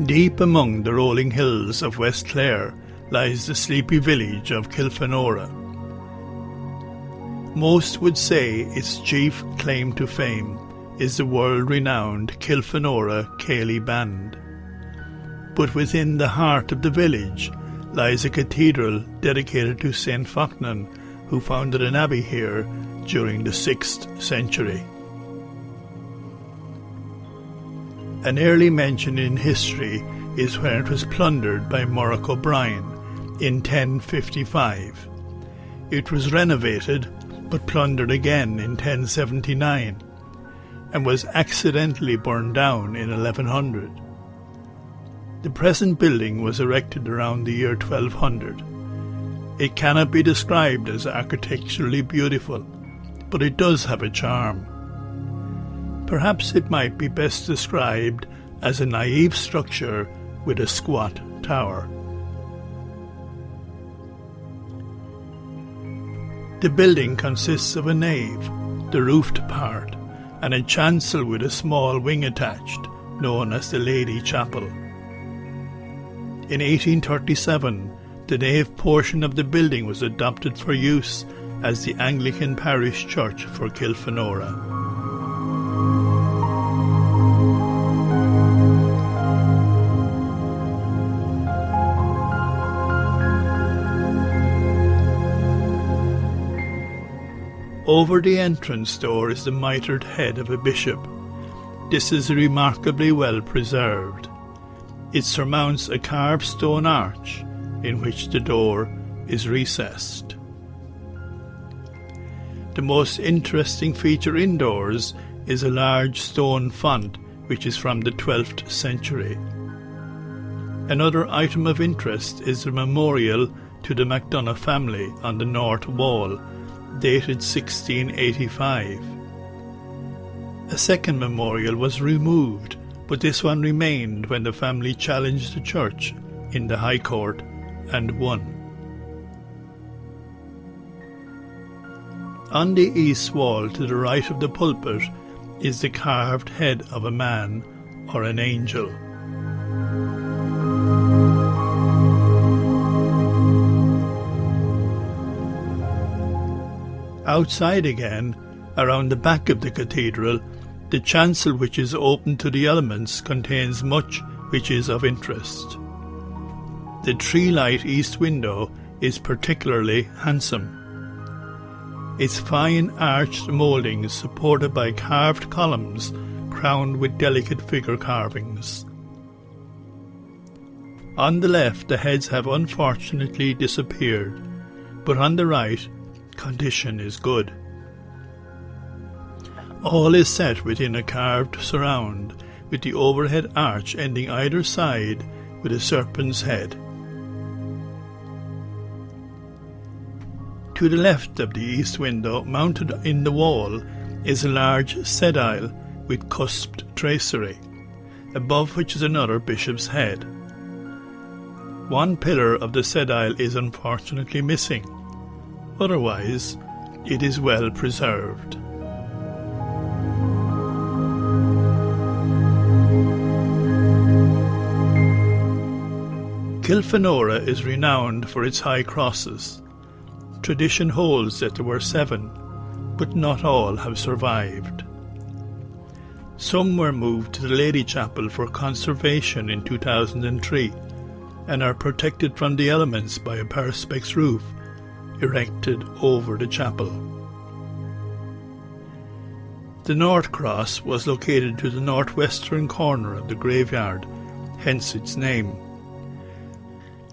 Deep among the rolling hills of West Clare lies the sleepy village of Kilfenora. Most would say its chief claim to fame is the world-renowned Kilfenora Ceilidh Band. But within the heart of the village lies a cathedral dedicated to St. Fachnan, who founded an abbey here during the 6th century. An early mention in history is when it was plundered by Morach O'Brien in 1055. It was renovated but plundered again in 1079 and was accidentally burned down in 1100. The present building was erected around the year 1200. It cannot be described as architecturally beautiful, but it does have a charm. Perhaps it might be best described as a naive structure with a squat tower. The building consists of a nave, the roofed part, and a chancel with a small wing attached, known as the Lady Chapel. In 1837, the nave portion of the building was adopted for use as the Anglican parish church for Kilfenora. Over the entrance door is the mitred head of a bishop. This is remarkably well preserved. It surmounts a carved stone arch in which the door is recessed. The most interesting feature indoors is a large stone font which is from the 12th century. Another item of interest is a memorial to the MacDonagh family on the north wall, dated 1685. A second memorial was removed, but this one remained when the family challenged the church in the High Court and won. On the east wall to the right of the pulpit is the carved head of a man or an angel. Outside again, around the back of the cathedral, the chancel, which is open to the elements, contains much which is of interest. The tree-light east window is particularly handsome. Its fine arched mouldings supported by carved columns crowned with delicate figure carvings. On the left the heads have unfortunately disappeared, but on the right condition is good. All is set within a carved surround, with the overhead arch ending either side with a serpent's head. To the left of the east window, mounted in the wall, is a large sedile with cusped tracery, above which is another bishop's head. One pillar of the sedile is unfortunately missing. Otherwise, it is well preserved. Kilfenora is renowned for its high crosses. Tradition holds that there were 7, but not all have survived. Some were moved to the Lady Chapel for conservation in 2003 and are protected from the elements by a perspex roof erected over the chapel. The North Cross was located to the northwestern corner of the graveyard, hence its name.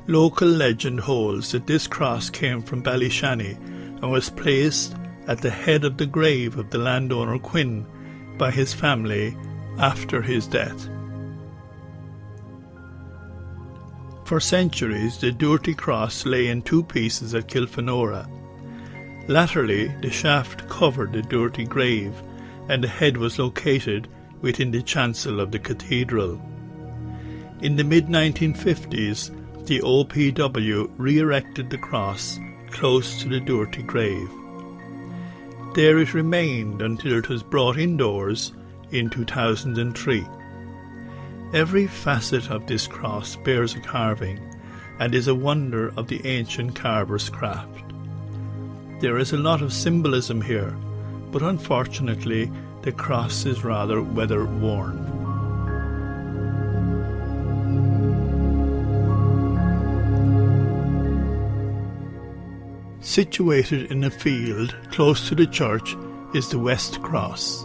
Local legend holds that this cross came from Ballyshanny and was placed at the head of the grave of the landowner Quinn by his family after his death. For centuries the Doherty cross lay in 2 pieces at Kilfenora. Latterly the shaft covered the Doherty grave and the head was located within the chancel of the cathedral. In the mid-1950s the OPW re-erected the cross close to the Doherty grave. There it remained until it was brought indoors in 2003. Every facet of this cross bears a carving and is a wonder of the ancient carver's craft. There is a lot of symbolism here, but unfortunately the cross is rather weather-worn. Situated in a field close to the church is the West Cross,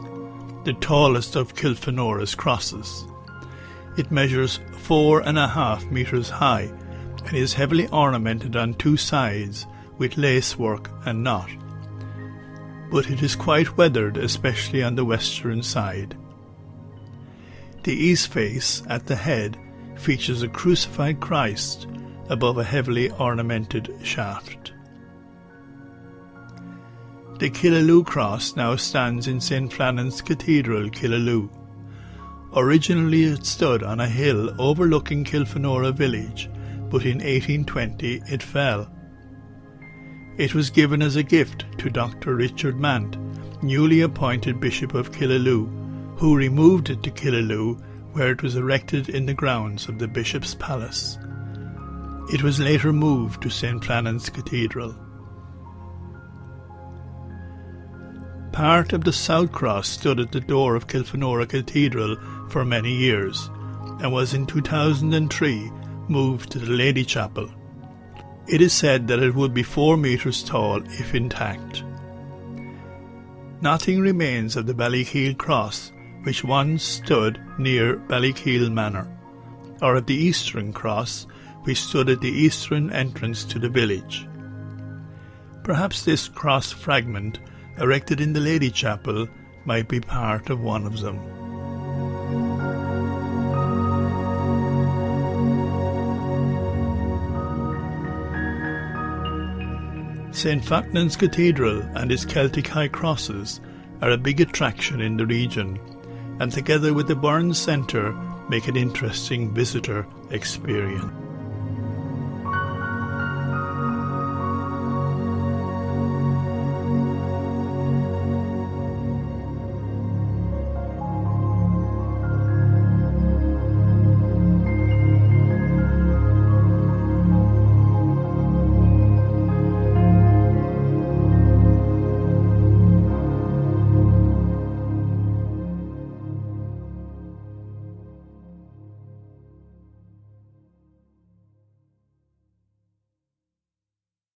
the tallest of Kilfenora's crosses. It measures 4.5 metres high and is heavily ornamented on two sides with lacework and knot, but it is quite weathered, especially on the western side. The east face at the head features a crucified Christ above a heavily ornamented shaft. The Killaloe cross now stands in St. Flannan's Cathedral, Killaloe. Originally it stood on a hill overlooking Kilfenora village, but in 1820 it fell. It was given as a gift to Dr. Richard Mant, newly appointed Bishop of Killaloe, who removed it to Killaloe, where it was erected in the grounds of the Bishop's Palace. It was later moved to St. Flannan's Cathedral. Part of the South Cross stood at the door of Kilfenora Cathedral for many years, and was in 2003 moved to the Lady Chapel. It is said that it would be 4 metres tall if intact. Nothing remains of the Ballykeil Cross, which once stood near Ballykeil Manor, or of the Eastern Cross, which stood at the eastern entrance to the village. Perhaps this cross fragment, erected in the Lady Chapel, might be part of one of them. St. Fachnan's Cathedral and its Celtic high crosses are a big attraction in the region, and together with the Burns Centre make an interesting visitor experience.